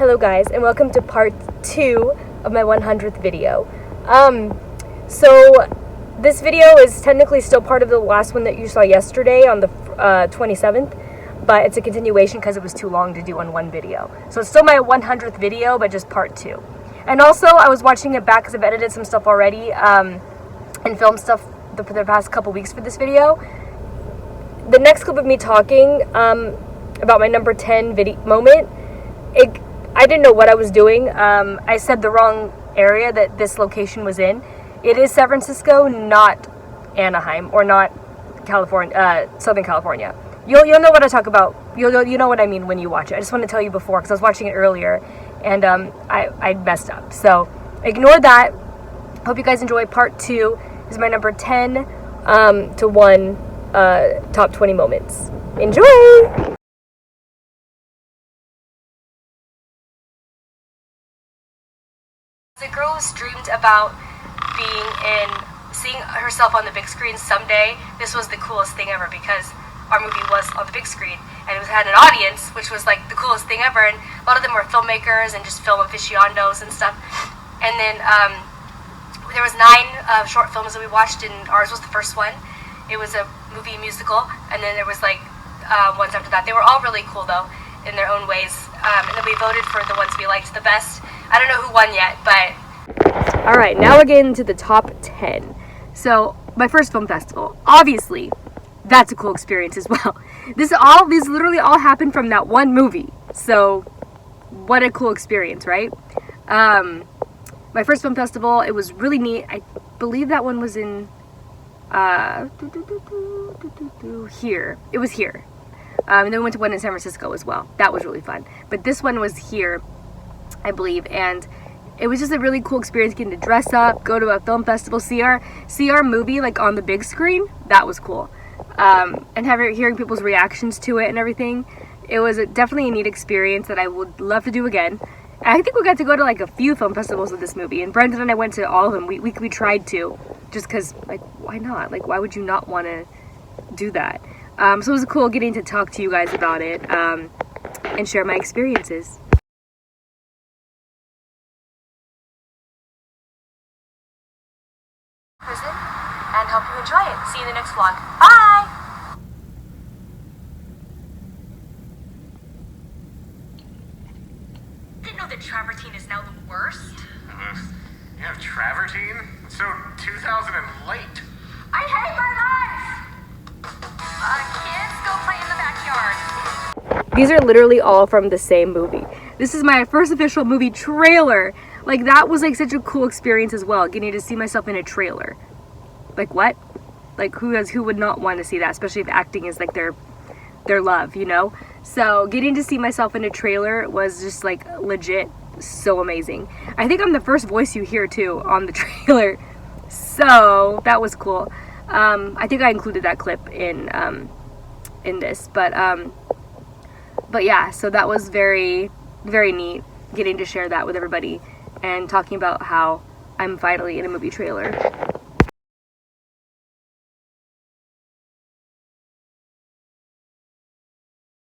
Hello guys, and welcome to part 2 of my 100th video. So this video is technically still part of the last one that you saw yesterday on the 27th, but it's a continuation because it was too long to do on one video. So it's still my 100th video, but just part 2. And also, I was watching it back because I've edited some stuff already, and filmed stuff for the past couple weeks for this video. The next clip of me talking about my number 10 moment, I didn't know what I was doing. I said the wrong area that this location was in. It is San Francisco, not Anaheim, or not California, Southern California. You'll know what I talk about. You know what I mean when you watch it. I just want to tell you before because I was watching it earlier and I messed up. So ignore that. Hope you guys enjoy part 2. This is my number 10 to 1 top 20 moments. Enjoy! The girl who's dreamed about seeing herself on the big screen someday. This was the coolest thing ever because our movie was on the big screen and it had an audience, which was like the coolest thing ever. And a lot of them were filmmakers and just film aficionados and stuff. And then there was 9 short films that we watched, and ours was the first one. It was a movie musical, and then there was like ones after that. They were all really cool though in their own ways. And then we voted for the ones we liked the best. I don't know who won yet, but... Alright, now we're getting to the top 10. So, my first film festival. Obviously, that's a cool experience as well. These literally all happened from that one movie. So, what a cool experience, right? My first film festival, it was really neat. I believe that one was in... here. It was here. And then we went to one in San Francisco as well. That was really fun. But this one was here, I believe, and it was just a really cool experience getting to dress up, go to a film festival, see our movie like on the big screen. That was cool. And hearing people's reactions to it and everything. It was definitely a neat experience that I would love to do again. And I think we got to go to like a few film festivals with this movie, and Brendan and I went to all of them. We tried to, just because, like, why not? Like, why would you not want to do that? So it was cool getting to talk to you guys about it and share my experiences. Prison, and hope you enjoy it. See you in the next vlog. Bye! Didn't know that travertine is now the worst. You have travertine? It's so 2000 and late. I hate my life! Kids, go play in the backyard. These are literally all from the same movie. This is my first official movie trailer. Like, that was like such a cool experience as well, getting to see myself in a trailer. Like, what? Like, who would not want to see that, especially if acting is like their love, you know? So getting to see myself in a trailer was just like legit so amazing. I think I'm the first voice you hear too on the trailer, so that was cool. I think I included that clip in this, but yeah, so that was very, very neat getting to share that with everybody and talking about how I'm finally in a movie trailer.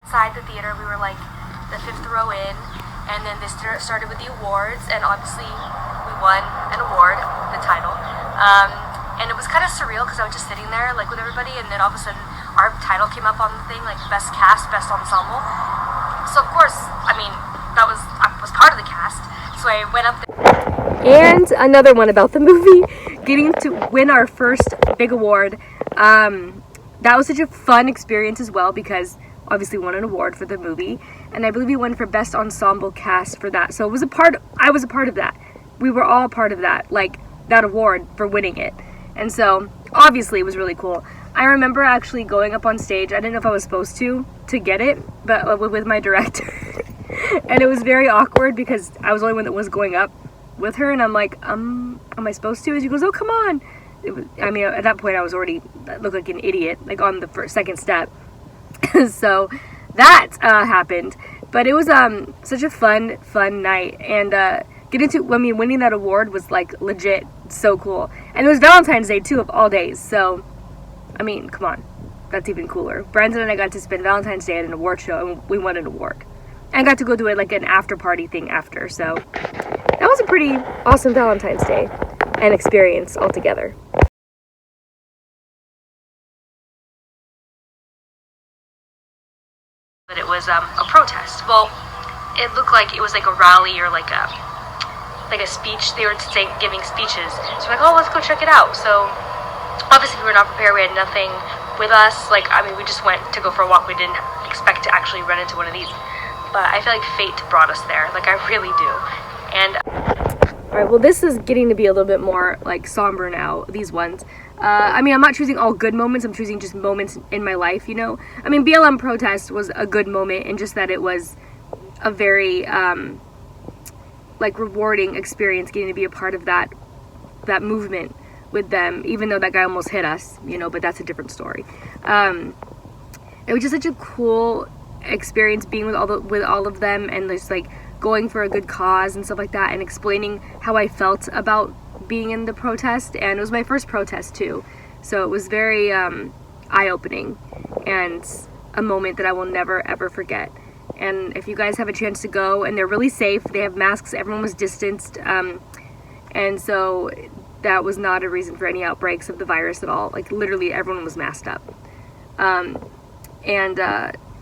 Inside the theater, we were like the 5th row in, and then this started with the awards, and obviously we won an award, the title, and it was kind of surreal because I was just sitting there like with everybody, and then all of a sudden our title came up on the thing, like best cast, best ensemble. So of course, I mean, I was part of the cast, so I went up there. And another one about the movie, getting to win our first big award. That was such a fun experience as well because obviously won an award for the movie, and I believe we won for best ensemble cast for that. So I was a part of that. We were all part of that, like that award for winning it. And so obviously it was really cool. I remember actually going up on stage. I didn't know if I was supposed to get it, but with my director. And it was very awkward because I was the only one that was going up with her, and I'm like, am I supposed to? And she goes, oh, come on. I mean, at that point I was already looked like an idiot, like on the second step. So that happened, but it was such a fun night, and winning that award was like legit so cool. And it was Valentine's Day too, of all days, so I mean, come on, that's even cooler. Brandon and I got to spend Valentine's Day at an award show, and we won an award. I got to go do it like an after party thing after. So that was a pretty awesome Valentine's Day and experience altogether. But it was a protest. Well, it looked like it was like a rally or like a speech. They were giving speeches. So we're like, oh, let's go check it out. So obviously we were not prepared. We had nothing with us. Like, I mean, we just went to go for a walk. We didn't expect to actually run into one of these. But I feel like fate brought us there. Like, I really do. And all right, well, this is getting to be a little bit more like somber now, these ones. I mean, I'm not choosing all good moments. I'm choosing just moments in my life, you know? I mean, BLM Protest was a good moment in just that it was a very, like, rewarding experience getting to be a part of that movement with them, even though that guy almost hit us, you know, but that's a different story. It was just such a cool experience being with all of them and just, like, going for a good cause and stuff like that and explaining how I felt about being in the protest. And it was my first protest too, so it was very eye-opening and a moment that I will never ever forget. And if you guys have a chance to go, and they're really safe, they have masks, everyone was distanced, and so that was not a reason for any outbreaks of the virus at all. Like, literally everyone was masked up, and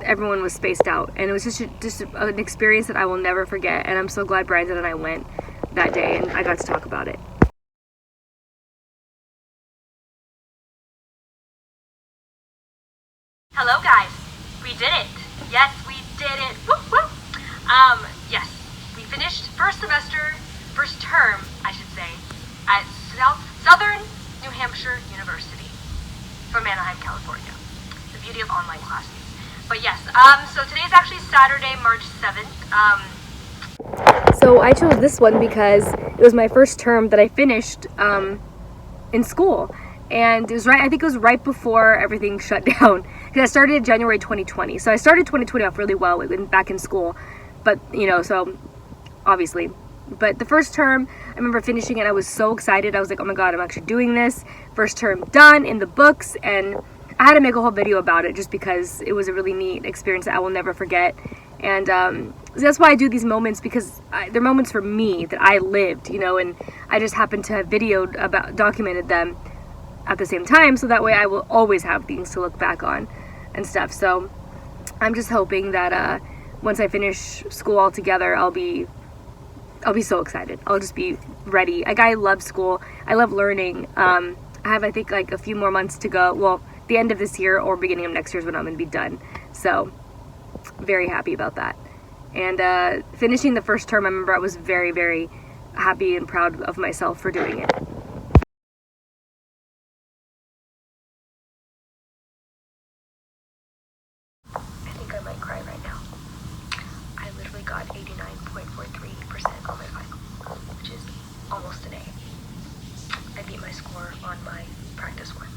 everyone was spaced out, and it was just an experience that I will never forget. And I'm so glad Brandon and I went that day and I got to talk about it. Hello guys, we did it. Yes, we did it. Woo woo. Yes, we finished first term, I should say, at Southern New Hampshire University from Anaheim, California. The beauty of online classes. But yes, so today is actually Saturday, March 7th. So I chose this one because it was my first term that I finished in school. And it was I think it was right before everything shut down. Because I started in January 2020. So I started 2020 off really well back in school. But, you know, so obviously. But the first term, I remember finishing it. I was so excited. I was like, oh my God, I'm actually doing this. First term done, in the books. And I had to make a whole video about it just because it was a really neat experience that I will never forget. And so that's why I do these moments, because they're moments for me that I lived, you know, and I just happened to have documented them at the same time, so that way I will always have things to look back on and stuff. So I'm just hoping that once I finish school altogether, I'll be so excited. I'll just be ready. Like, I love school. I love learning. I have, I think, like a few more months to go. Well, the end of this year or beginning of next year is when I'm going to be done. So very happy about that. And finishing the first term, I remember I was very, very happy and proud of myself for doing it. I think I might cry right now. I literally got 89.43% on my final, which is almost an A. I beat my score on my practice one.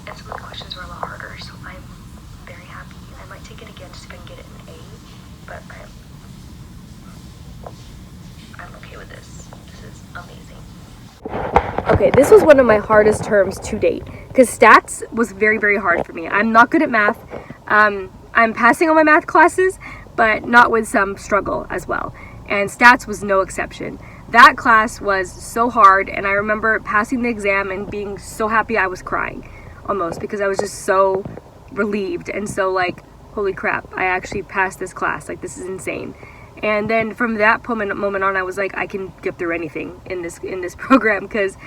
And some of the questions were a lot harder, so I'm very happy. I might take it again just if I can get it an A, but I'm okay with this. This is amazing. Okay, this was one of my hardest terms to date, because stats was very, very hard for me. I'm not good at math. I'm passing all my math classes, but not with some struggle as well. And stats was no exception. That class was so hard, and I remember passing the exam and being so happy I was crying almost, because I was just so relieved and so like, holy crap, I actually passed this class. Like, this is insane. And then from that moment on, I was like, I can get through anything in this program, because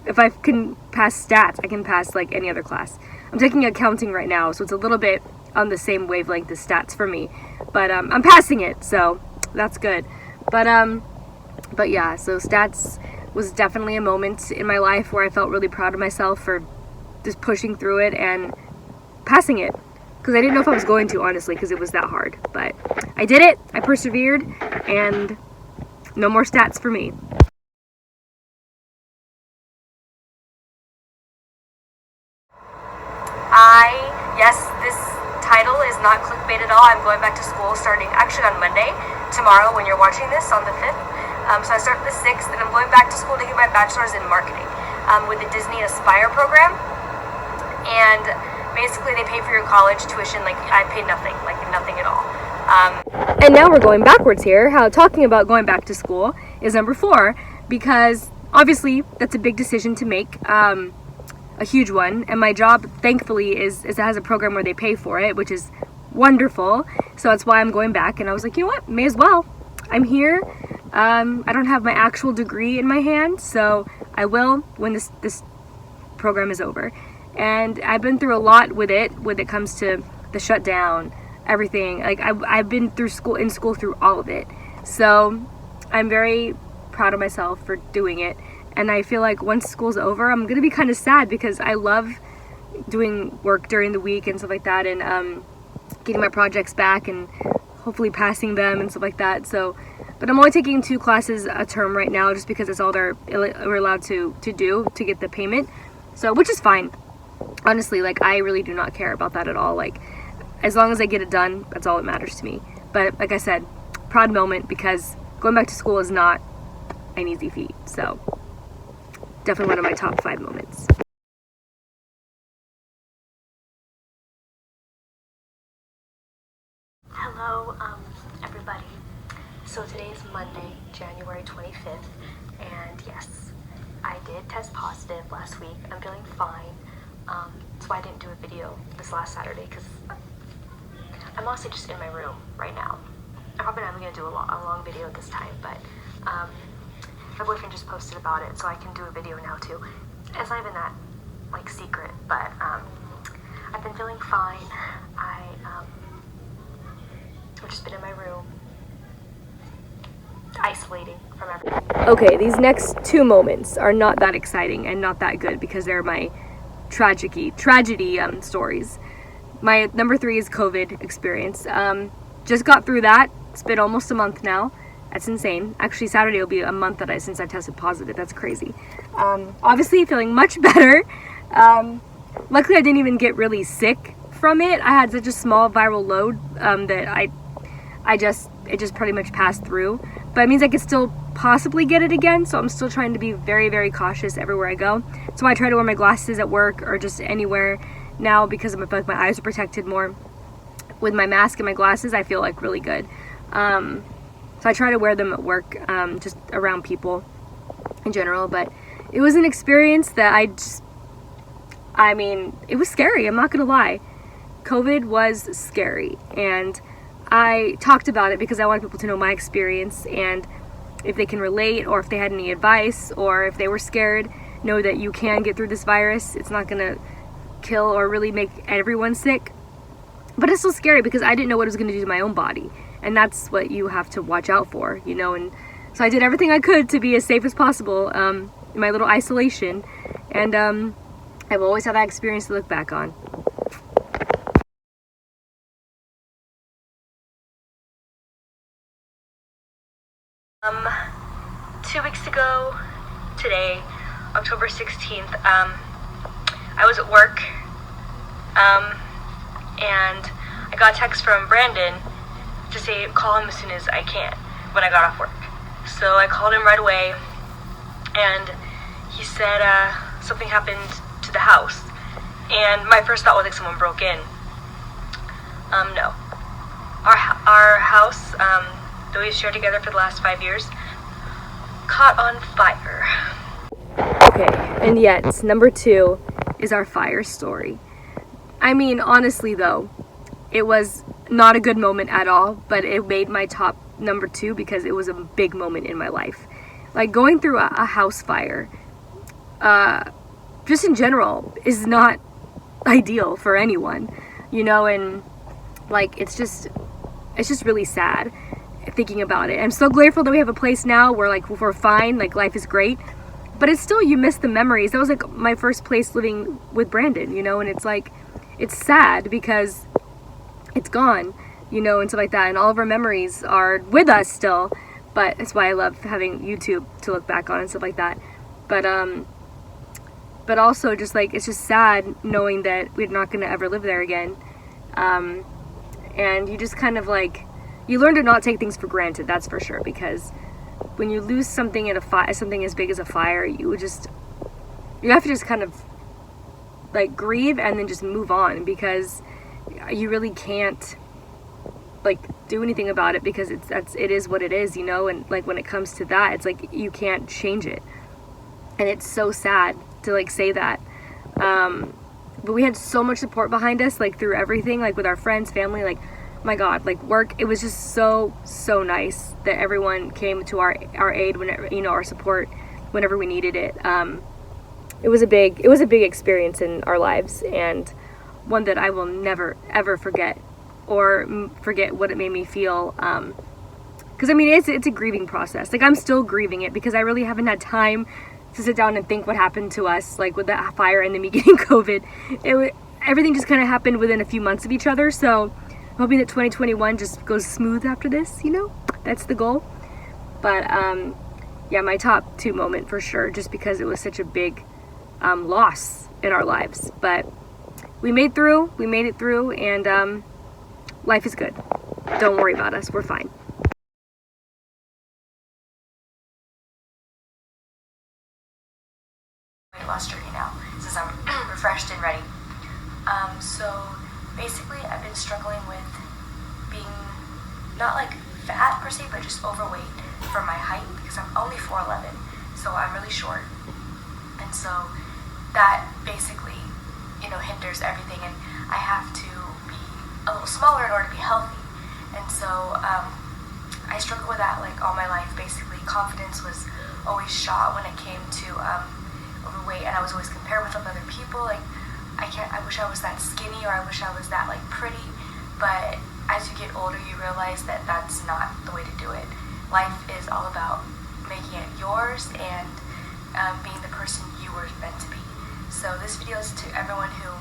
if I can pass stats, I can pass like any other class. I'm taking accounting right now, so it's a little bit on the same wavelength as stats for me, but I'm passing it, so that's good. But yeah, so stats was definitely a moment in my life where I felt really proud of myself for just pushing through it and passing it, because I didn't know if I was going to, honestly, because it was that hard. But I did it, I persevered, and no more stats for me. Yes, this title is not clickbait at all. I'm going back to school starting actually on Monday, tomorrow when you're watching this, on the 5th. So I start the 6th, and I'm going back to school to get my bachelor's in marketing with the Disney Aspire program. And basically they pay for your college tuition. Like, I paid nothing, like nothing at all. And now we're going backwards here. How talking about going back to school is number 4, because obviously that's a big decision to make, a huge one. And my job, thankfully, is it has a program where they pay for it, which is wonderful. So that's why I'm going back. And I was like, you know what? May as well. I'm here. I don't have my actual degree in my hand, so I will when this program is over. And I've been through a lot with it when it comes to the shutdown, everything. Like I've been through school through all of it. So I'm very proud of myself for doing it. And I feel like once school's over, I'm gonna be kind of sad because I love doing work during the week and stuff like that, and getting my projects back and hopefully passing them and stuff like that. So, but I'm only taking 2 classes a term right now just because that's all we're allowed to do to get the payment. So, which is fine. Honestly, like I really do not care about that at all. Like as long as I get it done, that's all that matters to me. But like I said, proud moment because going back to school is not an easy feat. So definitely one of my top 5 moments. Hello, everybody. So today is Monday, January 25th, and yes, I did test positive last week. I'm feeling fine. That's why I didn't do a video this last Saturday, because I'm honestly just in my room right now. I'm probably not going to do a long video this time, but my boyfriend just posted about it, so I can do a video now too. It's not even that, like, secret, but I've been feeling fine. I've just been in my room, isolating from everyone. Okay, these next 2 moments are not that exciting and not that good because they're my tragedy stories. My number 3 is COVID experience. Just got through that. It's been almost a month now. That's insane. Actually, Saturday will be a month since I tested positive. That's crazy. Obviously, feeling much better. Luckily, I didn't even get really sick from it. I had such a small viral load that it just pretty much passed through. But it means I could still possibly get it again, so I'm still trying to be very, very cautious everywhere I go. So I try to wear my glasses at work or just anywhere now because I feel like my eyes are protected more. With my mask and my glasses, I feel like really good. So I try to wear them at work, just around people in general. But it was an experience that it was scary, I'm not gonna lie. COVID was scary, and I talked about it because I wanted people to know my experience, and if they can relate or if they had any advice or if they were scared, know that you can get through this virus. It's not gonna kill or really make everyone sick, but it's still scary because I didn't know what it was gonna do to my own body, and that's what you have to watch out for, you know. And so I did everything I could to be as safe as possible in my little isolation, and I've always had that experience to look back on. 2 weeks ago today, October 16th, I was at work, and I got a text from Brandon to say call him as soon as I can when I got off work. So I called him right away, and he said something happened to the house, and my first thought was like someone broke in. No. Our house that we've shared together for the last 5 years caught on fire. Okay, and yet number 2 is our fire story. I mean, honestly though, it was not a good moment at all, but it made my top number 2 because it was a big moment in my life. Like going through a house fire, just in general, is not ideal for anyone, you know, and like it's just really sad thinking about it. I'm so grateful that we have a place now where like we're fine, like life is great, but it's still, you miss the memories. That was like my first place living with Brandon, you know, and it's like, it's sad because it's gone, you know, and stuff like that, and all of our memories are with us still, but that's why I love having YouTube to look back on and stuff like that. But also just like, it's just sad knowing that we're not going to ever live there again. And you just kind of like, you learn to not take things for granted, that's for sure, because when you lose something in something as big as a fire, you have to just kind of like grieve and then just move on, because you really can't like do anything about it because it is what it is, you know. And like when it comes to that, it's like you can't change it, and it's so sad to like say that. But we had so much support behind us, like through everything, like with our friends, family, like my God, like work. It was just so nice that everyone came to our aid whenever, you know, our support whenever we needed it. It was a big experience in our lives, and one that I will never ever forget, or forget what it made me feel. Because I mean, it's a grieving process. Like I'm still grieving it because I really haven't had time to sit down and think what happened to us, like with that fire and then me getting COVID. Everything just kind of happened within a few months of each other. So I'm hoping that 2021 just goes smooth after this, you know. That's the goal. But yeah, my top 2 moment for sure, just because it was such a big loss in our lives. But we made it through, and life is good. Don't worry about us, we're fine. Weight loss journey now, since I'm refreshed and ready. So basically I've been struggling with being not like fat per se, but just overweight for my height, because I'm only 4'11", so I'm really short. And so that basically, you know, hinders everything, and I have to be a little smaller in order to be healthy. And so I struggled with that like all my life. Basically, confidence was always shot when it came to overweight, and I was always compared with other people. Like I wish I was that skinny, or I wish I was that like pretty. But as you get older, you realize that that's not the way to do it. Life is all about making it yours and being the person you were meant to be. So this video is to everyone who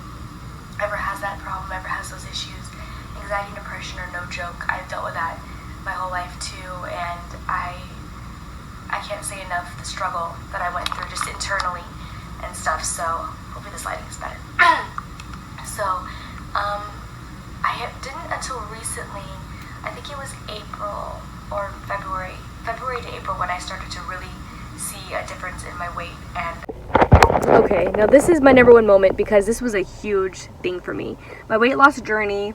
ever has that problem, ever has those issues. Anxiety and depression are no joke. I've dealt with that my whole life too, and I can't say enough the struggle that I went through just internally and stuff. So hopefully this lighting is better. So I didn't until recently, I think it was April or February to April, when I started to really see a difference in my weight. And okay, now this is my number 1 moment because this was a huge thing for me. My weight loss journey,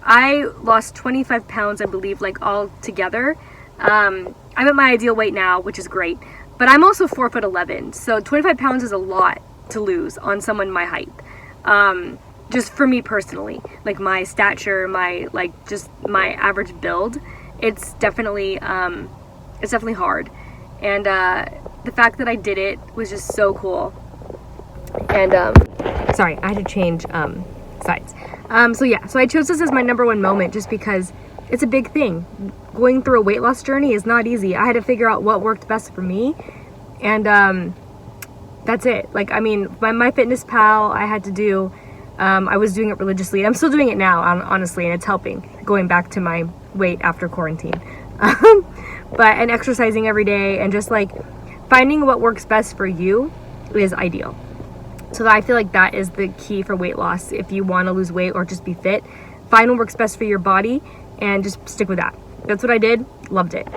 I lost 25 pounds, I believe, like all together. I'm at my ideal weight now, which is great, but I'm also 4'11", so 25 pounds is a lot to lose on someone my height. Just for me personally, like my stature, my just my average build, it's definitely hard. And the fact that I did it was just so cool. And sorry, I had to change sides. So I chose this as my number 1 moment just because it's a big thing. Going through a weight loss journey is not easy. I had to figure out what worked best for me, and that's it. Like, I mean, my fitness pal, I had to do, I was doing it religiously. I'm still doing it now, honestly, and it's helping, going back to my weight after quarantine. And exercising every day, and just like finding what works best for you is ideal. So I feel like that is the key for weight loss. If you want to lose weight or just be fit, find what works best for your body and just stick with that. That's what I did. Loved it.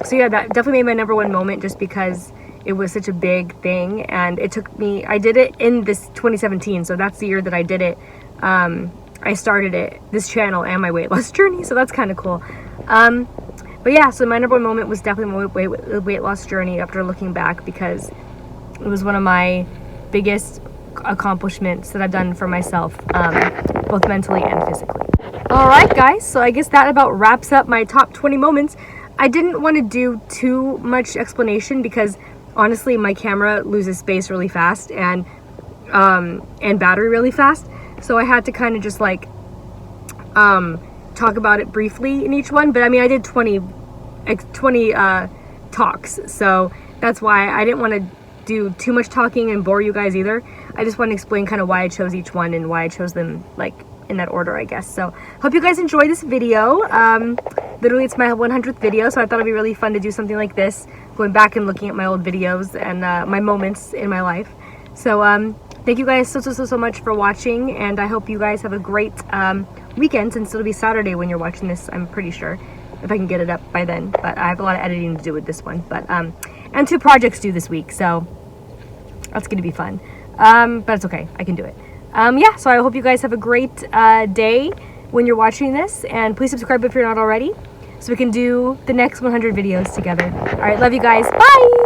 So yeah, that definitely made my number 1 moment, just because it was such a big thing, and it took me, I did it in this 2017, so that's the year that I did it. I started this channel and my weight loss journey, so that's kind of cool. But yeah, so my number 1 moment was definitely my weight loss journey after looking back, because it was one of my biggest accomplishments that I've done for myself, both mentally and physically. Alright guys, so I guess that about wraps up my top 20 moments. I didn't want to do too much explanation because honestly my camera loses space really fast and battery really fast, so I had to kind of just like talk about it briefly in each one. But I mean, I did 20 talks, so that's why I didn't want to do too much talking and bore you guys either. I just want to explain kind of why I chose each one and why I chose them like in that order, I guess. So hope you guys enjoyed this video. Literally it's my 100th video, so I thought it'd be really fun to do something like this, going back and looking at my old videos and my moments in my life. So thank you guys so much for watching, and I hope you guys have a great weekend, since it'll be Saturday when you're watching this, I'm pretty sure, if I can get it up by then. But I have a lot of editing to do with this one, but and 2 projects due this week, so that's gonna be fun. But it's okay, I can do it. Yeah, so I hope you guys have a great day, when you're watching this, and please subscribe if you're not already, so we can do the next 100 videos together. All right, love you guys. Bye!